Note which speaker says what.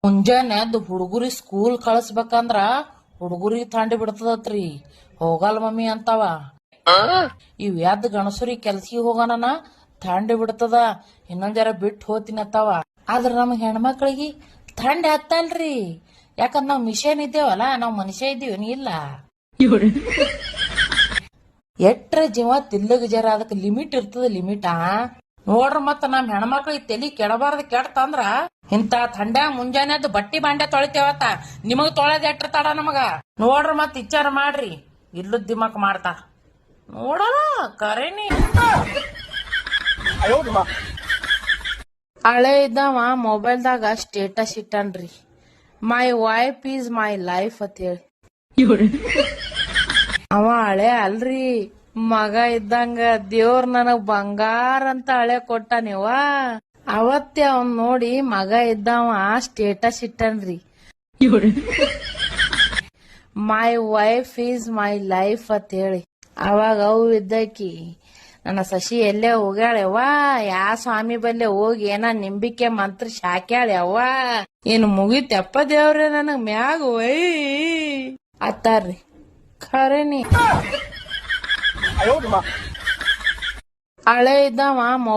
Speaker 1: ಮುಂಜಾನೆ ಎದ್ದು ಹುಡುಗರಿ ಸ್ಕೂಲ್ ಕಳಿಸ್ಬೇಕಂದ್ರ ಹುಡುಗರಿಗೆ ಥಂಡಿ ಬಿಡ್ತದತ್ರಿ. ಹೋಗಲ್ ಮಮ್ಮಿ ಅಂತಾವ. ಇವ್ ಎದ್ದು ಗಣಸೂರಿ ಕೆಲ್ಸಿಗೆ ಹೋಗೋಣ ಥಂಡಿ ಬಿಡ್ತದ, ಇನ್ನೊಂದ್ ಜರ ಬಿಟ್ಟು ಹೋತೀನಿ ಅಂತಾವ. ಆದ್ರ ನಮ್ ಹೆಣ್ಮಕ್ಳಿಗೆ ಥಂಡಿ ಹತ್ತಲ್ರಿ. ಯಾಕಂದ್ರ ನಾವ್ ಮಿಷನ್ ಇದ್ದೇವಲ್ಲ, ನಾವ್ ಮನುಷ್ಯ ಇದ್ದೀವಿ ಇಲ್ಲ. ಎಟ್ರ ಜೀವ ತಿಲ್ಲಗ ಜರ ಅದಕ್ಕೆ ಲಿಮಿಟ್ ಇರ್ತದ. ಲಿಮಿಟಾ ನೋಡ್ರ ಮತ್ತ ನಮ್ ಹೆಣ್ಮಕ್ಳಿಗೆ ತಲಿ ಕೆಡಬಾರ್ದು. ಕೆಡ್ತಂದ್ರ ಇಂತ ಥಂಡ್ಯಾಗ ಮುಂಜಾನೆ ಬಟ್ಟಿ ಬಾಂಡೆ ತೊಳಿತೇವತ್ತ, ನಿಮಗ್ ತೊಳೆದ ಎಟ್ರ ತಡ ನಮಗ. ನೋಡ್ರ ಮತ್ ವಿಚಾರ ಮಾಡ್ರಿ, ಇಲ್ಲದ್ ದಿಮಾಕ್ ಮಾಡ್ತಾರ ನೋಡಲ್ಲ ಕರೇನಿ. ಹಳೆ ಇದ್ದವ ಮೊಬೈಲ್ದಾಗ ಸ್ಟೇಟಸ್ ಇಟ್ಟನ್ರಿ, my wife is my life ಅಂತ ಹೇಳಿ. ಅವ ಹಳೆ ಅಲ್ರಿ, ಮಗ ಇದ್ದಂಗ ದೇವ್ರ ನನಗ್ ಬಂಗಾರ ಅಂತ ಹಳೆ ಕೊಟ್ಟಾನಿವ. ಅವತ್ತೇ ಅವನ್ ನೋಡಿ ಮಗ ಇದ್ದವ ಸ್ಟೇಟಸ್ ಇಟ್ಟನ್ರಿ, my wife is my life ಅಂತ ಹೇಳಿ. ಅವಾಗ ಅವು ಇದ್ದಕಿ ನನ್ನ ಸಸಿ ಎಲ್ಲೇ ಹೋಗ್ಯಾಳೆವ್ವ, ಯಾ ಸ್ವಾಮಿ ಬಲ್ಲೆ ಹೋಗಿ ಏನ ನಿಂಬಿಕೆ ಮಂತ್ರ ಶಾಕ್ಯಾಳ್ಯವ್ವ, ಏನ್ ಮುಗಿತೆಪ್ಪ ದೇವ್ರೆ ನನಗ್ ಮ್ಯಾಗ ಒಯ್ ಅತ್ತಾರ್ರಿ. ಖರೇನಿ ಹಳೆ ಇದ್ದವ ಮೊಬೈಲ್